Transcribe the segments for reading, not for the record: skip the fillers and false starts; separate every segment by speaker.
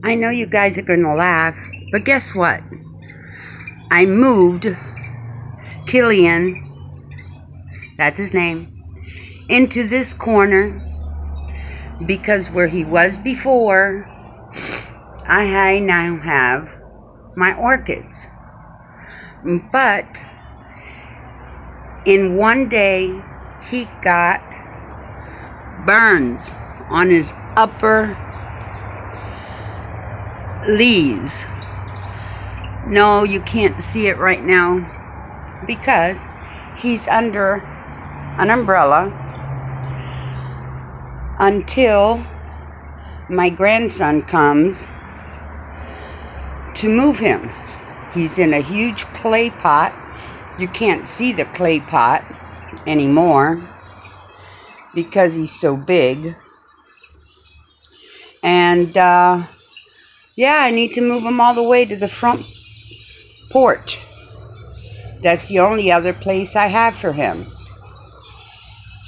Speaker 1: I know you guys are going to laugh, but guess what? I moved Killian, that's his name, into this corner because where he was before, I now have my orchids. But in one day, he got burns on his upper leaves. No, you can't see it right now because he's under an umbrella until my grandson comes to move him. He's in a huge clay pot. You can't see the clay pot anymore because he's so big. And yeah, I need to move him all the way to the front porch. That's the only other place I have for him.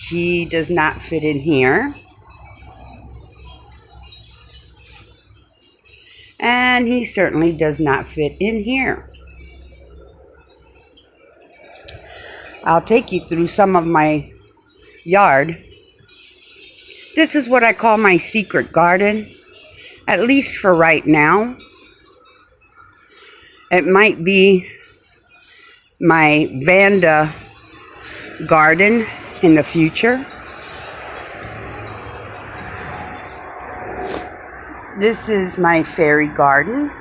Speaker 1: He does not fit in here. And he certainly does not fit in here. I'll take you through some of my yard. This is what I call my secret garden, at least for right now. It might be my Vanda garden in the future. This is my fairy garden.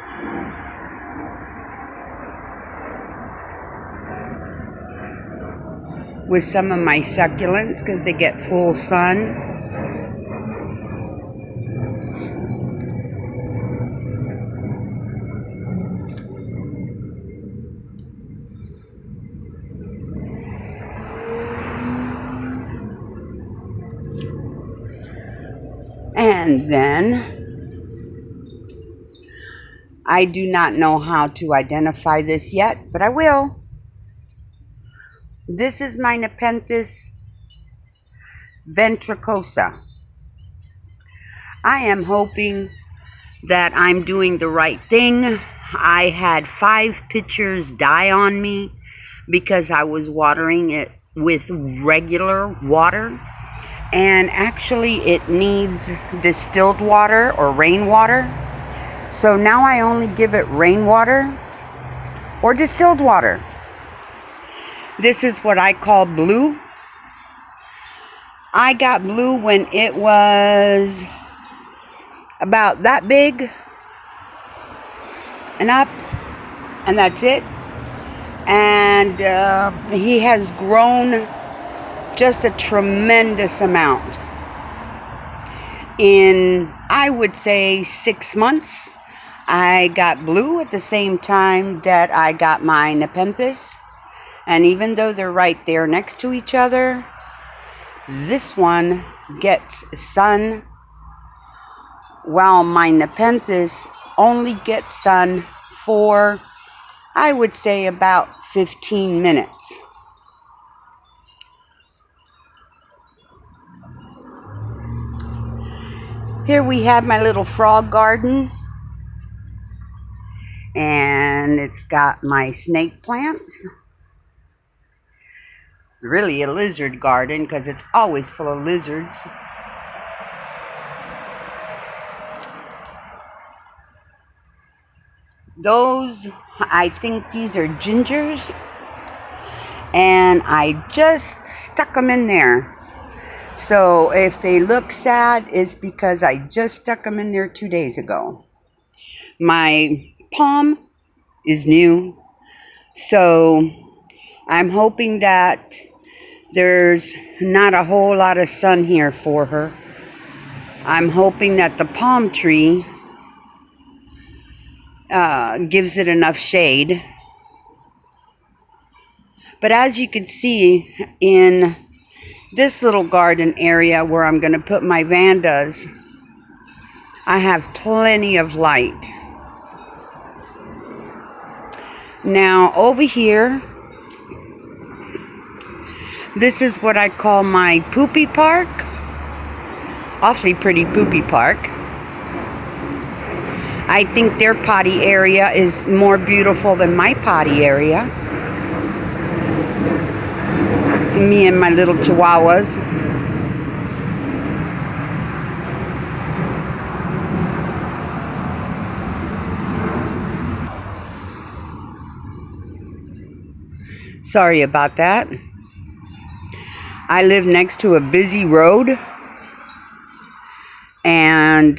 Speaker 1: With some of my succulents because they get full sun. And then I do not know how to identify this yet, but I will. This is my Nepenthes ventricosa. I am hoping that I'm doing the right thing. I had 5 pitchers die on me because I was watering it with regular water. And actually it needs distilled water or rainwater. So now I only give it rainwater or distilled water. This is what I call blue. I got blue when it was about that big and up, and that's it. And he has grown just a tremendous amount. In, I would say, 6 months, I got blue at the same time that I got my Nepenthes. And even though they're right there next to each other, this one gets sun, while my Nepenthes only gets sun for, I would say, about 15 minutes. Here we have my little frog garden. And it's got my snake plants. It's really a lizard garden because it's always full of lizards. Those, I think these are gingers. And I just stuck them in there. So if they look sad, it's because I just stuck them in there 2 days ago. My palm is new. So I'm hoping that there's not a whole lot of sun here for her. I'm hoping that the palm tree gives it enough shade. But as you can see in this little garden area where I'm going to put my Vandas, I have plenty of light. Now over here, this is what I call my poopy park. Awfully pretty poopy park. I think their potty area is more beautiful than my potty area. Me and my little chihuahuas. Sorry about that. I live next to a busy road and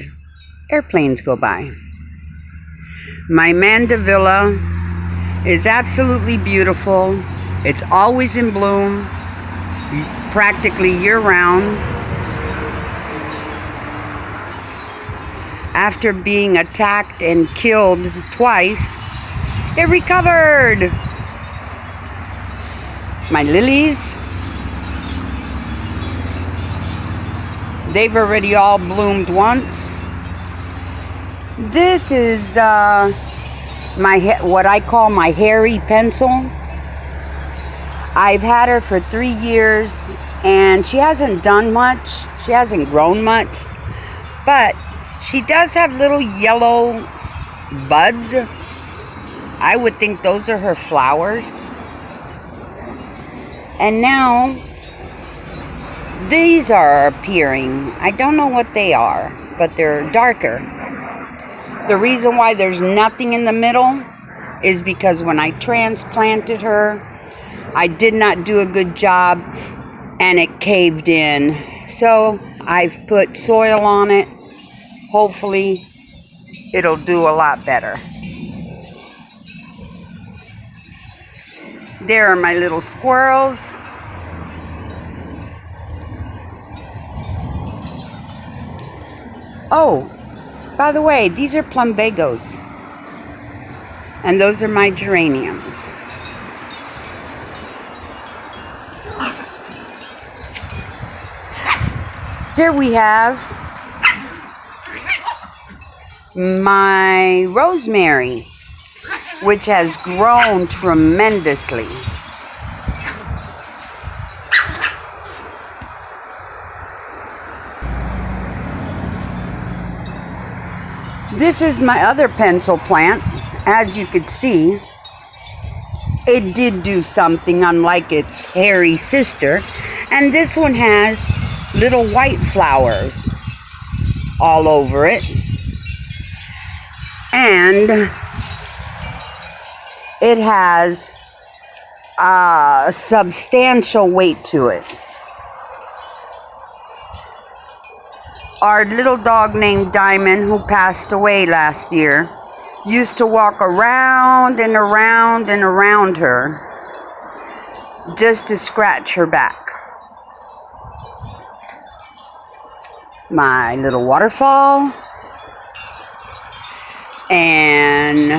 Speaker 1: airplanes go by. My mandevilla is absolutely beautiful. It's always in bloom, practically year-round. After being attacked and killed twice, it recovered. My lilies, they've already all bloomed once. This is what I call my hairy pencil. I've had her for 3 years and she hasn't done much. She hasn't grown much, but she does have little yellow buds. I would think those are her flowers. And now these are appearing. I don't know what they are, but they're darker. The reason why there's nothing in the middle is because when I transplanted her, I did not do a good job and it caved in. So I've put soil on it. Hopefully it'll do a lot better. There are my little squirrels. Oh, by the way, these are plumbagos. And those are my geraniums. Here we have my rosemary, which has grown tremendously. This is my other pencil plant. As you could see, it did do something unlike its hairy sister. And this one has little white flowers all over it. And it has a substantial weight to it. Our little dog named Diamond, who passed away last year, used to walk around and around and around her just to scratch her back. My little waterfall and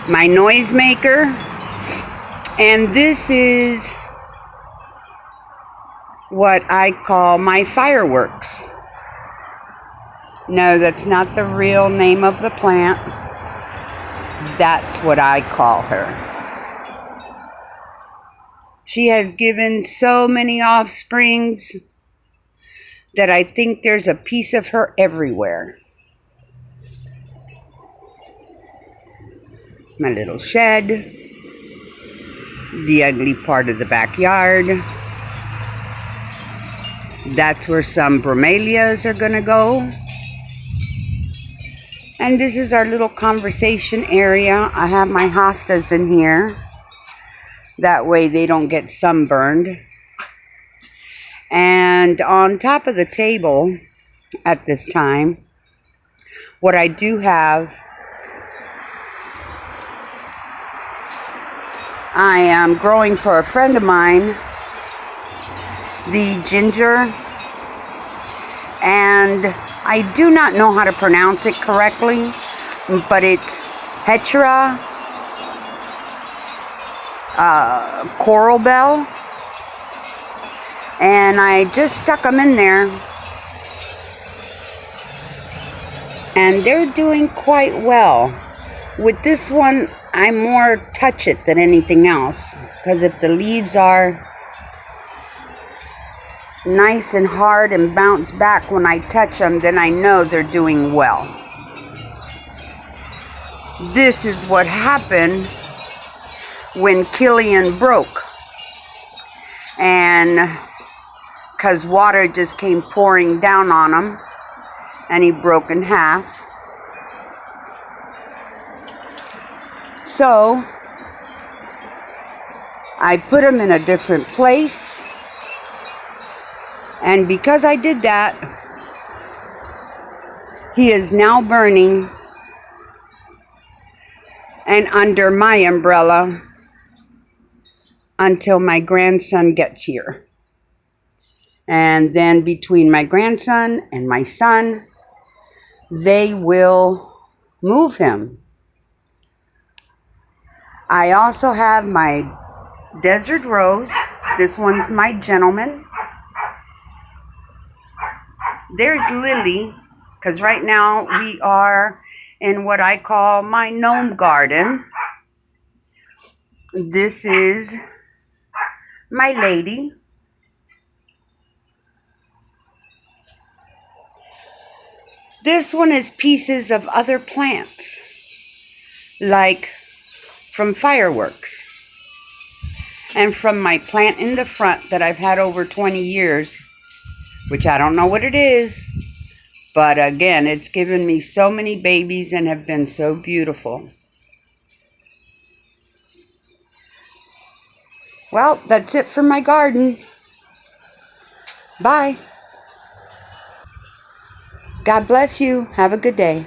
Speaker 1: my noisemaker. And this is what I call my fireworks. No, that's not the real name of the plant. That's what I call her. She has given so many offsprings that I think there's a piece of her everywhere. My little shed. The ugly part of the backyard. That's where some bromelias are gonna go. And this is our little conversation area. I have my hostas in here. That way they don't get sunburned. And on top of the table at this time, what I do have, I am growing for a friend of mine, the ginger, and I do not know how to pronounce it correctly, but it's Hetura coral bell, and I just stuck them in there, and they're doing quite well. With this one, I more touch it than anything else, because if the leaves are nice and hard and bounce back when I touch them, then I know they're doing well. This is what happened when Killian broke. And because water just came pouring down on him, and he broke in half. So I put him in a different place, and because I did that, he is now burning and under my umbrella until my grandson gets here. And then between my grandson and my son, they will move him. I also have my desert rose. This one's my gentleman. There's Lily, because right now we are in what I call my gnome garden. This is my lady. This one is pieces of other plants, like from fireworks. And from my plant in the front that I've had over 20 years, which I don't know what it is, but again, it's given me so many babies and have been so beautiful. Well, that's it for my garden. Bye. God bless you. Have a good day.